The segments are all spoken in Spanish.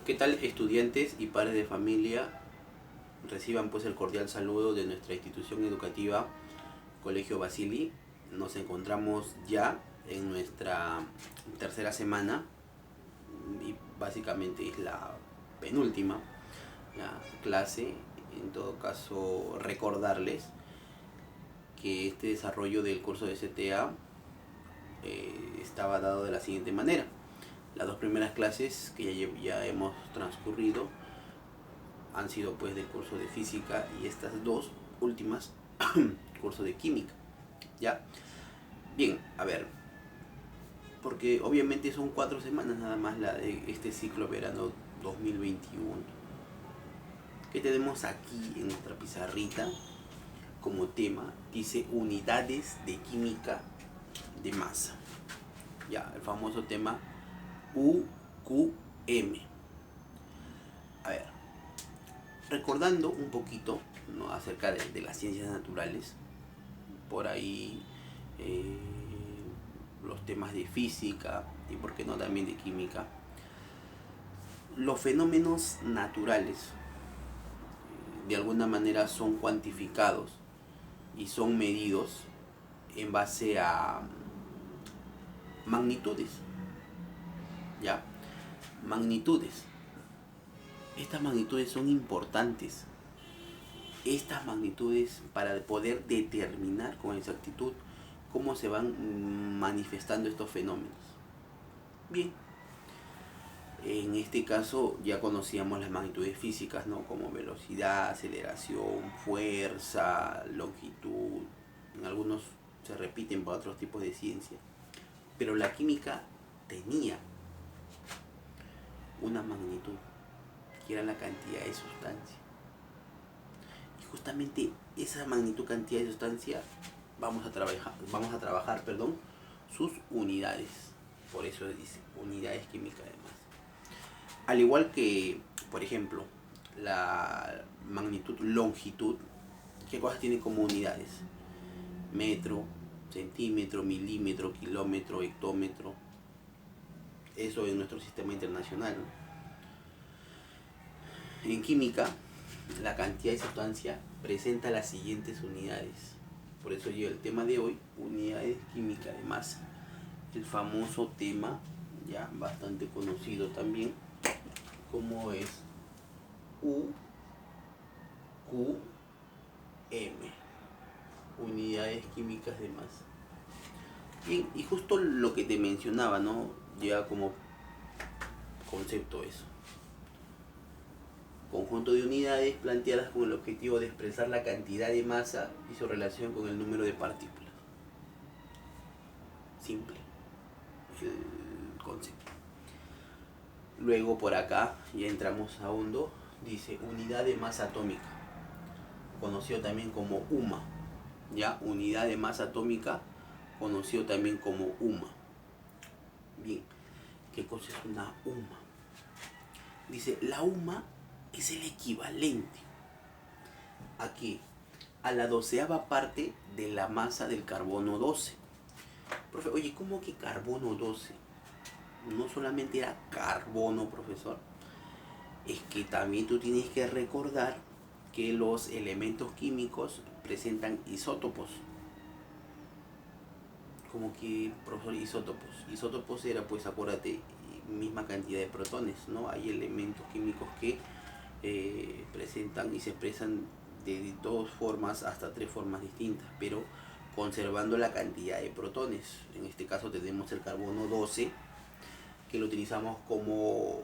¿Qué tal, estudiantes y padres de familia? Reciban pues el cordial saludo de nuestra institución educativa Colegio Basili. Nos encontramos ya en nuestra tercera semana y básicamente es la penúltima clase. En todo caso, recordarles que este desarrollo del curso de CTA estaba dado de la siguiente manera. Las dos primeras clases que ya hemos transcurrido han sido pues del curso de física, y estas dos últimas curso de química. Ya, bien, a ver, porque obviamente son 4 semanas nada más la de este ciclo verano 2021. ¿Qué tenemos aquí en nuestra pizarrita como tema? Dice unidades de química de masa. Ya, el famoso tema UQM. A ver, recordando un poquito, ¿no?, acerca de las ciencias naturales, por ahí los temas de física y por qué no también de química. Los fenómenos naturales de alguna manera son cuantificados y son medidos en base a magnitudes. ¿Ya? Magnitudes. Estas magnitudes son importantes. Estas magnitudes para poder determinar con exactitud cómo se van manifestando estos fenómenos. Bien, en este caso ya conocíamos las magnitudes físicas, ¿no?, como velocidad, aceleración, fuerza, longitud. En algunos se repiten para otros tipos de ciencia. Pero la química tenía una magnitud, que era la cantidad de sustancia. Y justamente esa magnitud, cantidad de sustancia, vamos a trabajar, sus unidades. Por eso dice unidades químicas de masa. Al igual que, por ejemplo, la magnitud longitud, ¿qué cosas tienen como unidades? Metro, centímetro, milímetro, kilómetro, hectómetro. Eso en nuestro sistema internacional, ¿no? En química, la cantidad de sustancia presenta las siguientes unidades. Por eso llega el tema de hoy, unidades químicas de masa. El famoso tema, ya bastante conocido también, como es UQM, unidades químicas de masa. Bien, y justo lo que te mencionaba, ¿no?, llega como concepto eso. Conjunto de unidades planteadas con el objetivo de expresar la cantidad de masa y su relación con el número de partículas. Simple el concepto. Luego por acá ya entramos a hondo. Dice unidad de masa atómica, conocido también como UMA. Ya, unidad de masa atómica, conocido también como UMA. Bien, ¿qué cosa es una UMA? Dice, la UMA es el equivalente a qué, a la 12ª parte de la masa del carbono 12. Profe, oye, ¿cómo que carbono 12? No solamente era carbono, profesor. Es que también tú tienes que recordar que los elementos químicos presentan isótopos. Como que, profesor, isótopos. Isótopos era, pues, acuérdate, misma cantidad de protones, ¿no? Hay elementos químicos que presentan y se expresan de 2 formas hasta 3 formas distintas, pero conservando la cantidad de protones. En este caso tenemos el carbono 12, que lo utilizamos como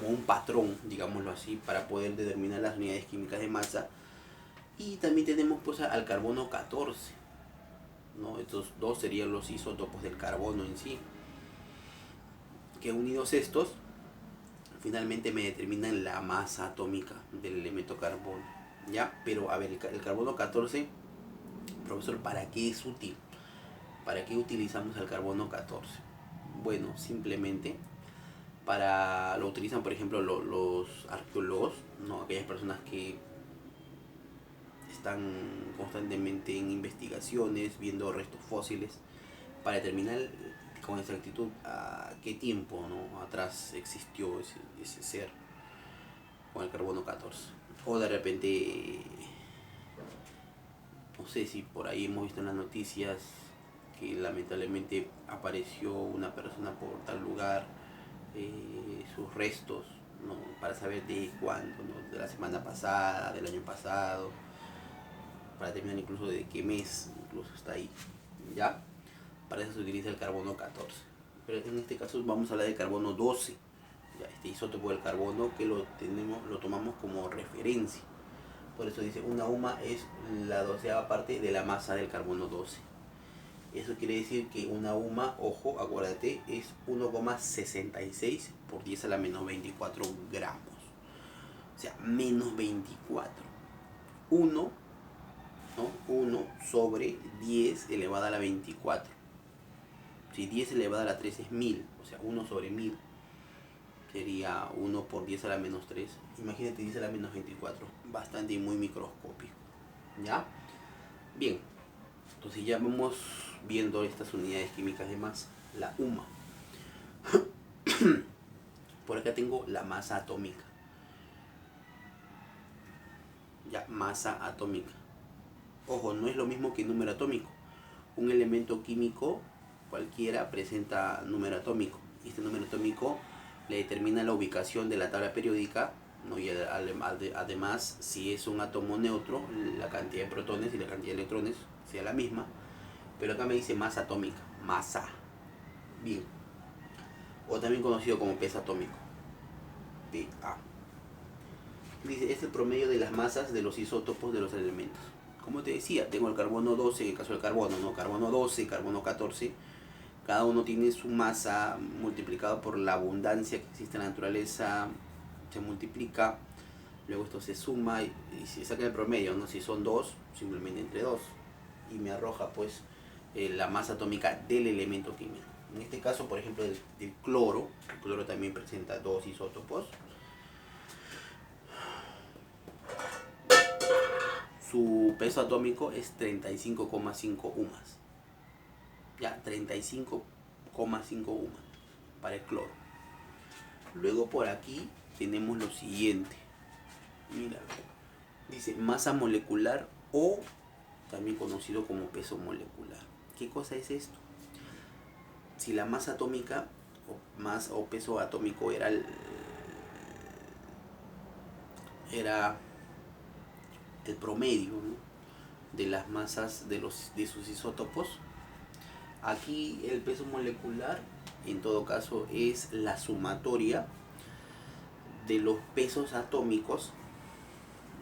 un patrón, digámoslo así, para poder determinar las unidades químicas de masa. Y también tenemos pues al carbono 14, ¿no? Estos dos serían los isótopos del carbono en sí, que unidos estos finalmente me determinan la masa atómica del elemento carbono. ¿Ya? Pero a ver, el carbono 14, profesor, ¿para qué es útil? ¿Para qué utilizamos el carbono 14? Bueno, simplemente lo utilizan, por ejemplo, los arqueólogos, ¿no?, aquellas personas que están constantemente en investigaciones, viendo restos fósiles, para determinar con exactitud a qué tiempo, ¿no?, atrás existió ese ser con el carbono 14. O de repente, no sé si por ahí hemos visto en las noticias que lamentablemente apareció una persona por tal lugar, sus restos, ¿no?, para saber de cuándo, ¿no?, de la semana pasada, del año pasado, para determinar incluso de qué mes incluso está ahí, ¿ya? Para eso se utiliza el carbono 14. Pero en este caso vamos a hablar del carbono 12, ¿ya? Este isótopo del carbono que lo tomamos como referencia. Por eso dice, una UMA es la 12ª parte de la masa del carbono 12. Eso quiere decir que una UMA, ojo, acuérdate, es 1,66 por 10 a la menos 24 gramos. O sea, menos 24. 1, ¿no?, 1 sobre 10 elevada a la 24. Si 10 elevada a la 3 es 1000, o sea, 1 sobre 1000 sería 1 por 10 a la menos 3. Imagínate 10 a la menos 24. Bastante y muy microscópico, ¿ya? Bien, entonces ya vamos viendo estas unidades químicas de masa. La UMA. Por acá tengo la masa atómica. Ya, masa atómica. Ojo, no es lo mismo que número atómico. Un elemento químico cualquiera presenta número atómico. Este número atómico le determina la ubicación de la tabla periódica, ¿no?, y además, si es un átomo neutro, la cantidad de protones y la cantidad de electrones sea la misma. Pero acá me dice masa atómica, masa. Bien. O también conocido como peso atómico, PA. Dice, es el promedio de las masas de los isótopos de los elementos. Como te decía, tengo el carbono 12, en el caso del carbono, ¿no?, carbono 12, carbono 14. Cada uno tiene su masa multiplicado por la abundancia que existe en la naturaleza, se multiplica, luego esto se suma y se saca el promedio, ¿no? Si son 2, simplemente entre 2. Y me arroja pues la masa atómica del elemento químico. En este caso, por ejemplo, del cloro. El cloro también presenta 2 isótopos. Su peso atómico es 35,5 UMAS. Ya, 35,5 UMAS para el cloro. Luego por aquí tenemos lo siguiente. Mira, dice masa molecular o también conocido como peso molecular. ¿Qué cosa es esto? Si la masa atómica o peso atómico era el promedio, ¿no?, de las masas de sus isótopos, aquí el peso molecular en todo caso es la sumatoria de los pesos atómicos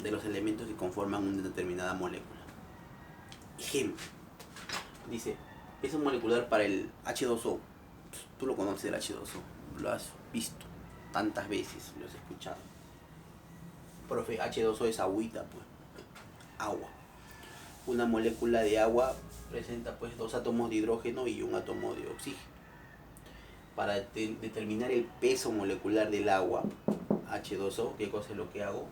de los elementos que conforman una determinada molécula. Ejemplo, dice peso molecular para el H2O. Tú lo conoces, el H2O, lo has visto tantas veces, lo has escuchado. Profe, H2O es agüita, pues, agua. Una molécula de agua presenta pues 2 átomos de hidrógeno y un átomo de oxígeno. Para determinar el peso molecular del agua, H2O, ¿qué cosa es lo que hago?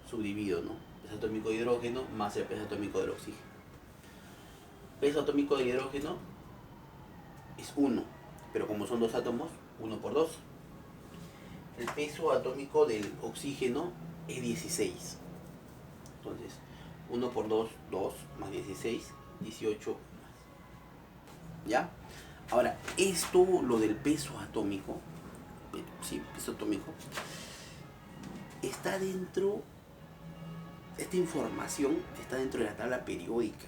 Subdivido, ¿no? Peso atómico de hidrógeno más el peso atómico del oxígeno. Peso atómico del hidrógeno es 1, pero como son 2 átomos, 1 por 2. El peso atómico del oxígeno es 16. Entonces, 1 por 2, 2, más 16, 18 más. ¿Ya? Ahora, esto, lo del peso atómico, sí, peso atómico, está dentro, esta información está dentro de la tabla periódica.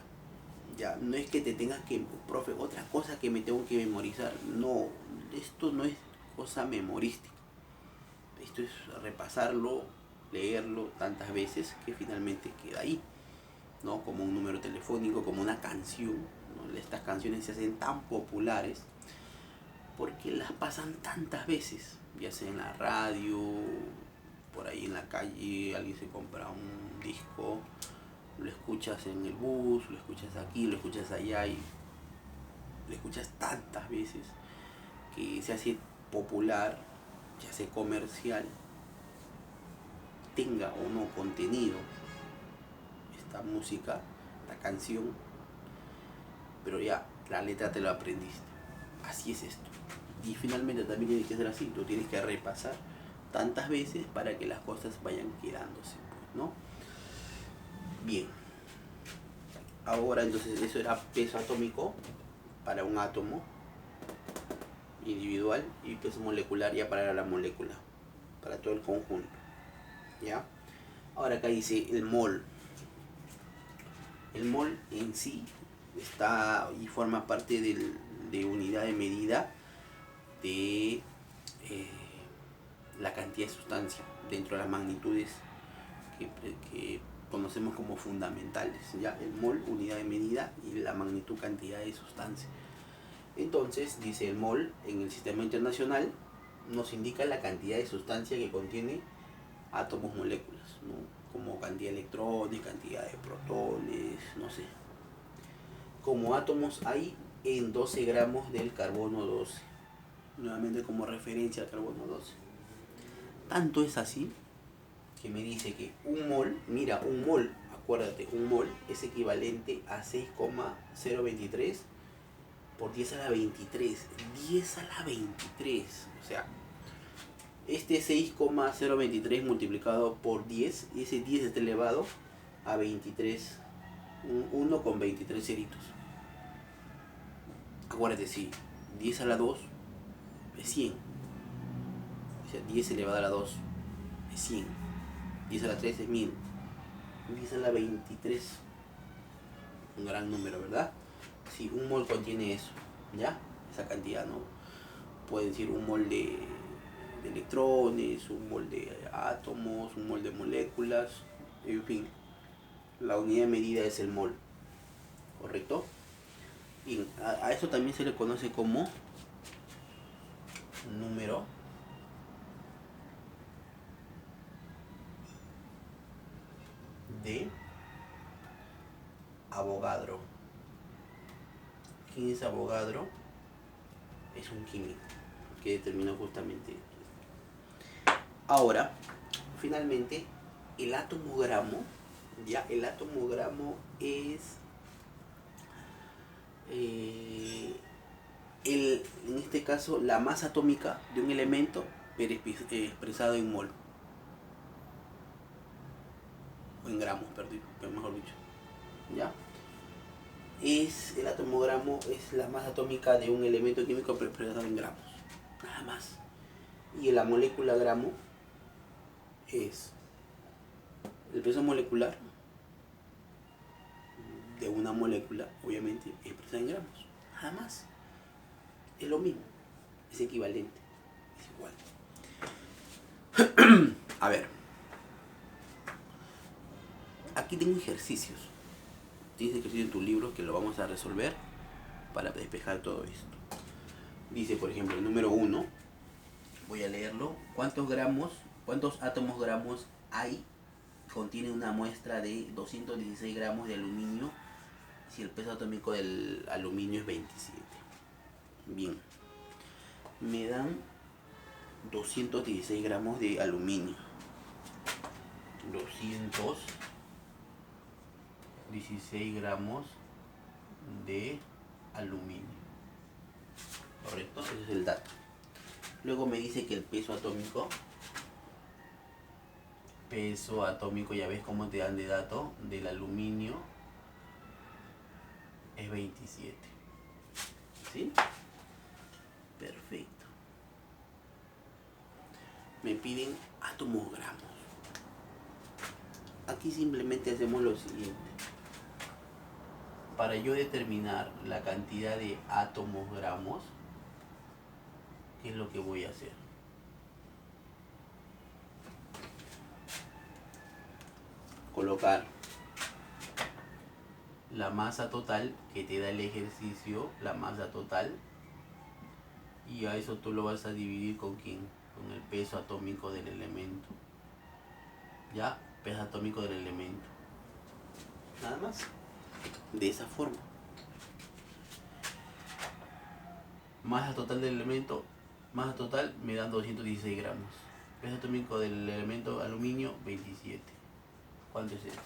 Ya, no es que te tengas que, profe, otra cosa que me tengo que memorizar. No, esto no es cosa memorística. Esto es repasarlo, leerlo tantas veces que finalmente queda ahí, ¿no? Como un número telefónico, como una canción, ¿no? Estas canciones se hacen tan populares porque las pasan tantas veces, ya sea en la radio, por ahí en la calle, alguien se compra un disco, lo escuchas en el bus, lo escuchas aquí, lo escuchas allá y lo escuchas tantas veces que se hace popular, se hace comercial, tenga o no contenido esta música, esta canción, pero ya la letra te lo aprendiste. así es esto. Y finalmente también tiene que ser así, tú tienes que repasar tantas veces para que las cosas vayan quedándose, ¿no? Bien, ahora entonces eso era peso atómico para un átomo individual y peso molecular ya para la molécula, para todo el conjunto, ¿ya? Ahora acá dice el mol. El mol en sí está y forma parte de unidad de medida de la cantidad de sustancia dentro de las magnitudes que conocemos como fundamentales, ¿ya? El mol, unidad de medida, y la magnitud, cantidad de sustancia. Entonces, dice el mol en el sistema internacional nos indica la cantidad de sustancia que contiene átomos, moléculas, ¿no? Como cantidad de electrones, cantidad de protones, no sé. Como átomos hay en 12 gramos del carbono 12. Nuevamente como referencia al carbono 12. Tanto es así que me dice que un mol, mira, un mol, acuérdate, un mol es equivalente a 6,023 por 10 a la 23. 10 a la 23. O sea, este 6,023 multiplicado por 10, ese 10 está elevado a 23. Un 1 con 23 ceritos. Acuérdate, sí, 10 a la 2 es 100. O sea, 10 elevado a la 2 es 100. 10 a la 3 es 1000. 10 a la 23, un gran número, ¿verdad? Sí, un mol contiene eso, ¿ya? Esa cantidad, ¿no? Puede decir un mol de electrones, un mol de átomos, un mol de moléculas, en fin. La unidad de medida es el mol, ¿correcto? Y a eso también se le conoce como número de Avogadro. ¿Quién es Avogadro? Es un químico que determinó justamente esto. Ahora, finalmente, el atomogramo, ya el atomogramo es en este caso la masa atómica de un elemento pero expresado en mol o en gramos, pero mejor dicho, ya es el atomogramo, es la masa atómica de un elemento químico pero expresado en gramos, nada más. Y la molécula gramo es el peso molecular de una molécula, obviamente expresada en gramos, nada más. Es lo mismo, es equivalente, es igual. A ver, aquí tengo ejercicios. Tienes ejercicio en tu libro que lo vamos a resolver para despejar todo esto. Dice, por ejemplo, el número 1, voy a leerlo. ¿Cuántos átomos gramos hay? Contiene una muestra de 216 gramos de aluminio si el peso atómico del aluminio es 27. Bien, me dan 216 gramos de aluminio. 216 gramos de aluminio. ¿Correcto? Ese es el dato. Luego me dice que el peso atómico, ya ves cómo te dan de dato, del aluminio es 27. ¿Sí? Perfecto. Me piden átomos gramos. Aquí simplemente hacemos lo siguiente. Para yo determinar la cantidad de átomos gramos, ¿qué es lo que voy a hacer? Colocar la masa total que te da el ejercicio, la masa total, y a eso tú lo vas a dividir con ¿quién? Con el peso atómico del elemento. ¿Ya? Peso atómico del elemento. Nada más. De esa forma. Masa total del elemento, masa total me dan 216 gramos. Peso atómico del elemento aluminio, 27. ¿Cuánto es eso?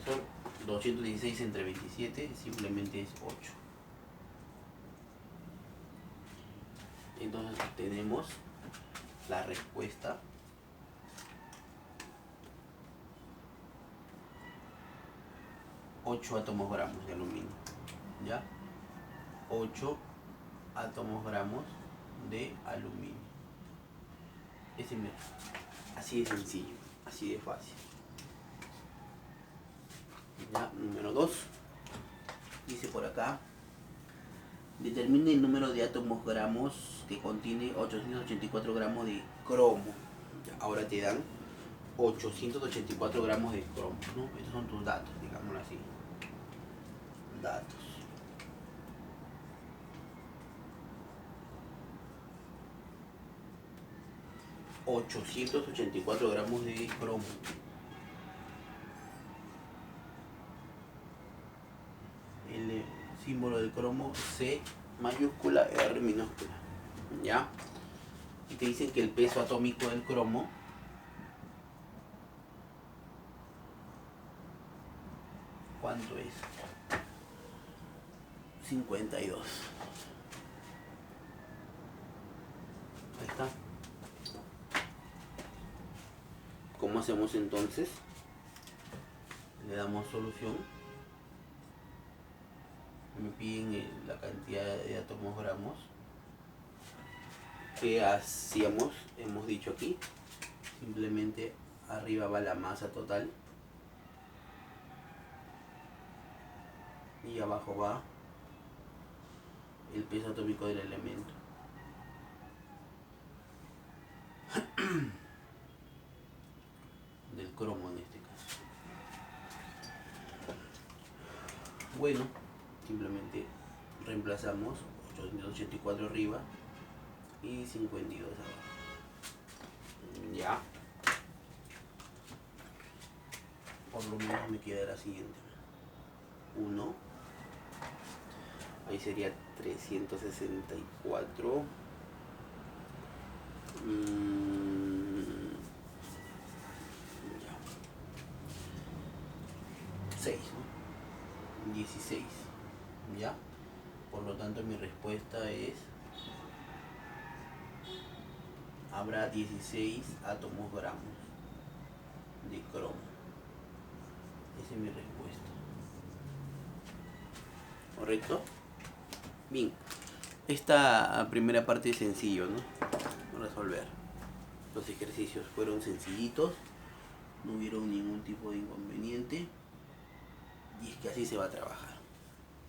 profesor, 216 entre 27 simplemente es 8. Entonces tenemos la respuesta. 8 átomos gramos de aluminio. ¿Ya? 8 átomos gramos de aluminio. Así de sencillo, así de fácil. Ya, número 2. Dice por acá. Determine el número de átomos gramos que contiene 884 gramos de cromo. Ya, ahora te dan 884 gramos de cromo, ¿no? Estos son tus datos, digámoslo así. Datos. $884 gramos de cromo. El símbolo del cromo C mayúscula R minúscula. ¿Ya? Y te dicen que el peso atómico del cromo ¿cuánto es? 52. Ahí está. ¿Cómo hacemos entonces? Le damos solución. Me piden la cantidad de átomos gramos. ¿Qué hacíamos? Hemos dicho aquí. Simplemente arriba va la masa total. Y abajo va el peso atómico del elemento. Del cromo en este caso. Bueno, simplemente reemplazamos 884 arriba y 52 abajo. Ya. Por lo menos me queda la siguiente. 1. Ahí sería 364. 6, ¿no? 16. ¿Ya? Por lo tanto mi respuesta es... habrá 16 átomos gramos de cromo. Esa es mi respuesta. ¿Correcto? Bien. Esta primera parte es sencillo, ¿no? Resolver. Los ejercicios fueron sencillitos. No hubieron ningún tipo de inconveniente. Y es que así se va a trabajar.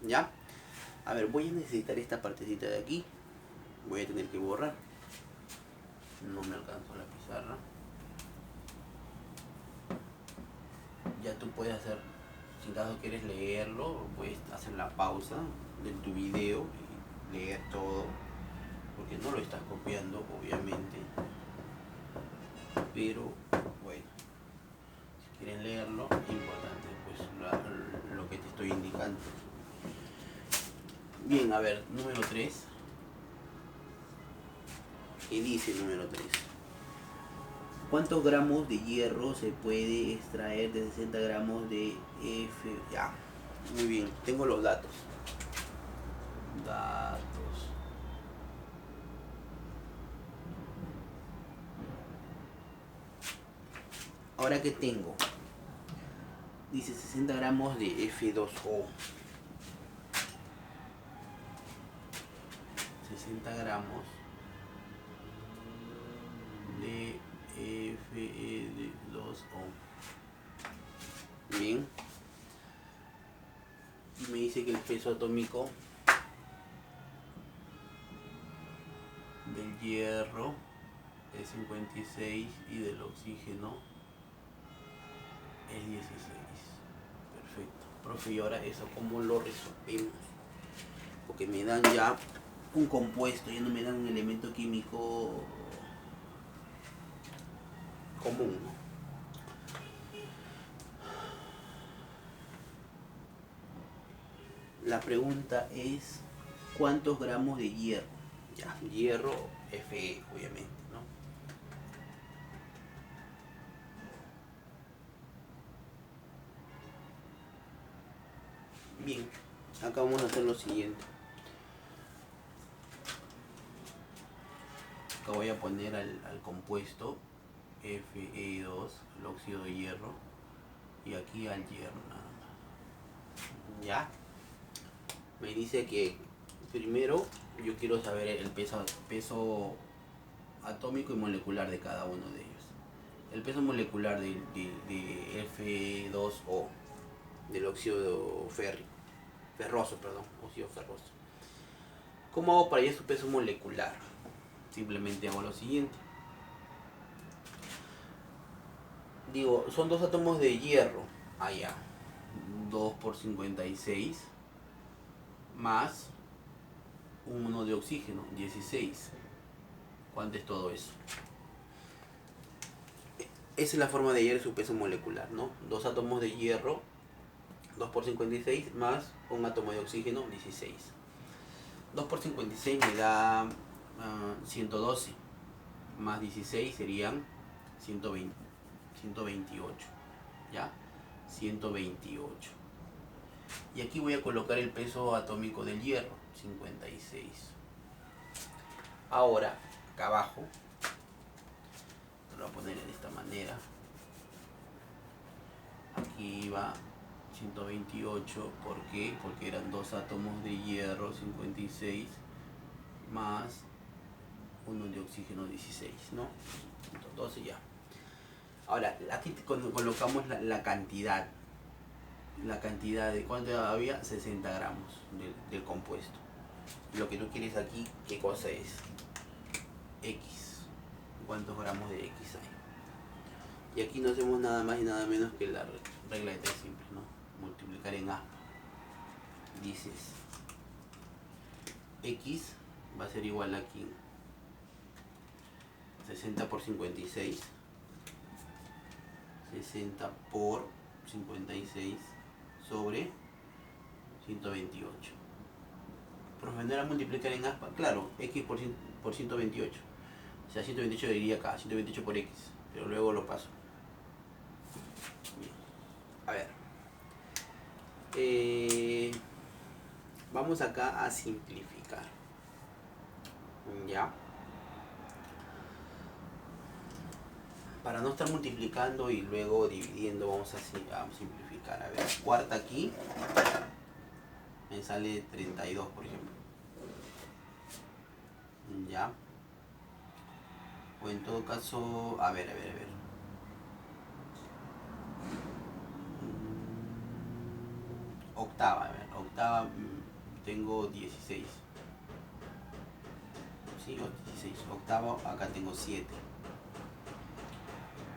¿Ya? A ver, voy a necesitar esta partecita de aquí. Voy a tener que borrar. No me alcanzó la pizarra. Ya tú puedes hacer, si en caso quieres leerlo, puedes hacer la pausa de tu video y leer todo. Porque no lo estás copiando, obviamente. Pero, bueno. Si quieren leerlo, es importante pues lo que te estoy indicando. Bien, a ver, número 3. ¿Qué dice número 3? ¿Cuántos gramos de hierro se puede extraer de 60 gramos de F? Ya, muy bien, tengo los datos. Ahora que tengo, dice 60 gramos de F2O. 60 gramos de Fe2O. Bien. Me dice que el peso atómico del hierro es 56 y del oxígeno es 16. Perfecto. Profe, y ahora eso, ¿cómo lo resolvemos? Porque me dan ya un compuesto, ya no me dan un elemento químico común, ¿no? La pregunta es, ¿cuántos gramos de hierro? Ya, hierro Fe, obviamente, ¿no? Bien, acá vamos a hacer lo siguiente. Acá voy a poner al compuesto Fe2, el óxido de hierro, y aquí al hierro nada más. ¿Ya? Me dice que primero yo quiero saber el peso atómico y molecular de cada uno de ellos. El peso molecular de Fe2O, del óxido ferroso, óxido ferroso. ¿Cómo hago para hallar su peso molecular? Simplemente hago lo siguiente. Digo, son dos átomos de hierro, allá, 2 por 56, más uno de oxígeno, 16. ¿Cuánto es todo eso? Esa es la forma de hallar su peso molecular, ¿no? Dos átomos de hierro, 2 por 56, más un átomo de oxígeno, 16. 2 por 56 me da 112, más 16 serían 128, ¿ya? 128. Y aquí voy a colocar el peso atómico del hierro, 56. Ahora, acá abajo, lo voy a poner de esta manera. Aquí va 128, ¿por qué? Porque eran dos átomos de hierro, 56, más uno de oxígeno, 16, ¿no? 112 ya. Ahora, aquí colocamos la cantidad. La cantidad de cuánto había, 60 gramos del compuesto. Lo que tú quieres aquí, ¿qué cosa es? X. ¿Cuántos gramos de X hay? Y aquí no hacemos nada más y nada menos que la regla de tres simples, ¿no? Multiplicar en A. Dices, X va a ser igual aquí 60 por 56. 60 por 56 sobre 128. Profe, ¿no era multiplicar en aspa? Claro, x por 128. O sea, 128 diría acá, 128 por x. Pero luego lo paso. Bien. A ver. Vamos acá a simplificar. Ya. Para no estar multiplicando y luego dividiendo, vamos a simplificar. A ver, cuarta aquí me sale 32, por ejemplo. Ya. O en todo caso, a ver. Octava, a ver, octava tengo 16. Sí, 16. Octava, acá tengo 7.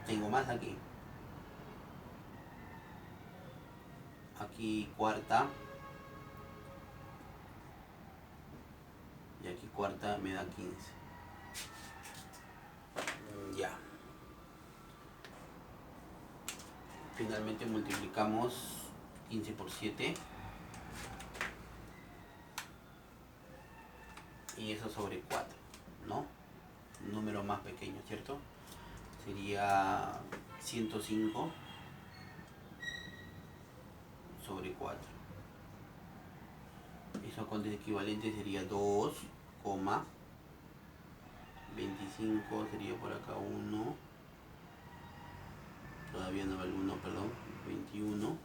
Tengo más aquí. Aquí cuarta. Y aquí cuarta me da 15. Ya. Finalmente multiplicamos 15 por 7. Y eso sobre 4, ¿no? Un número más pequeño, ¿cierto? Sería 105 sobre 4. Eso a cuánto es equivalente, sería 2,25, sería por acá 1. Todavía no va el 1, perdón. 21.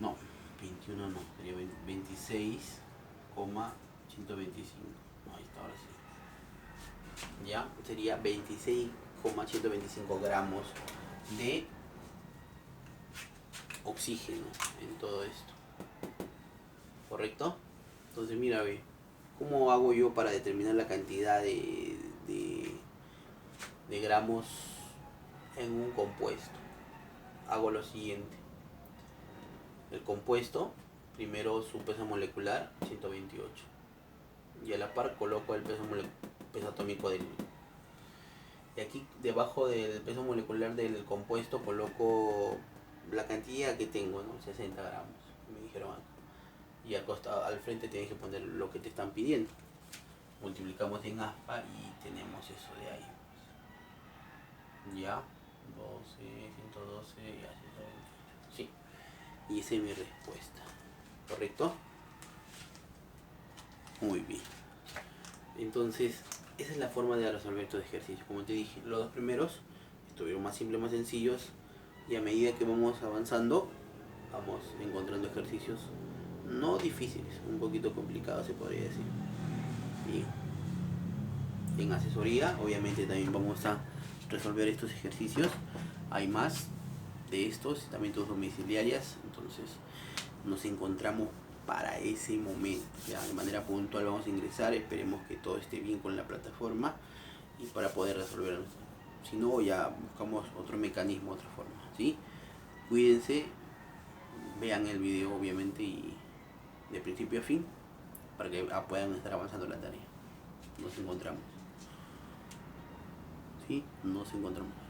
No, 21 no, sería 26,125. Ahí está, ahora sí. Ya, sería 26,125 gramos de oxígeno en todo esto. ¿Correcto? Entonces mira, ve, ¿cómo hago yo para determinar la cantidad de gramos en un compuesto? Hago lo siguiente. El compuesto, primero su peso molecular, 128. Y a la par coloco el peso atómico del... Y aquí debajo del peso molecular del compuesto coloco la cantidad que tengo, ¿no? 60 gramos, me dijeron acá. Y al frente tienes que poner lo que te están pidiendo. Multiplicamos en aspa y tenemos eso de ahí. Ya, 12, 112 y así 128. Y esa es mi respuesta. ¿Correcto? Muy bien. Entonces, esa es la forma de resolver estos ejercicios. Como te dije, los dos primeros estuvieron más simples, más sencillos. Y a medida que vamos avanzando, vamos encontrando ejercicios no difíciles, un poquito complicados se podría decir. Y en asesoría, obviamente también vamos a resolver estos ejercicios. Hay más de estos, también todos domiciliarias. Entonces, nos encontramos para ese momento. Ya de manera puntual vamos a ingresar, esperemos que todo esté bien con la plataforma y para poder resolverlo. Si no, ya buscamos otro mecanismo, otra forma, ¿sí? Cuídense, vean el video obviamente y de principio a fin para que puedan estar avanzando la tarea. Nos encontramos. ¿Sí? Nos encontramos.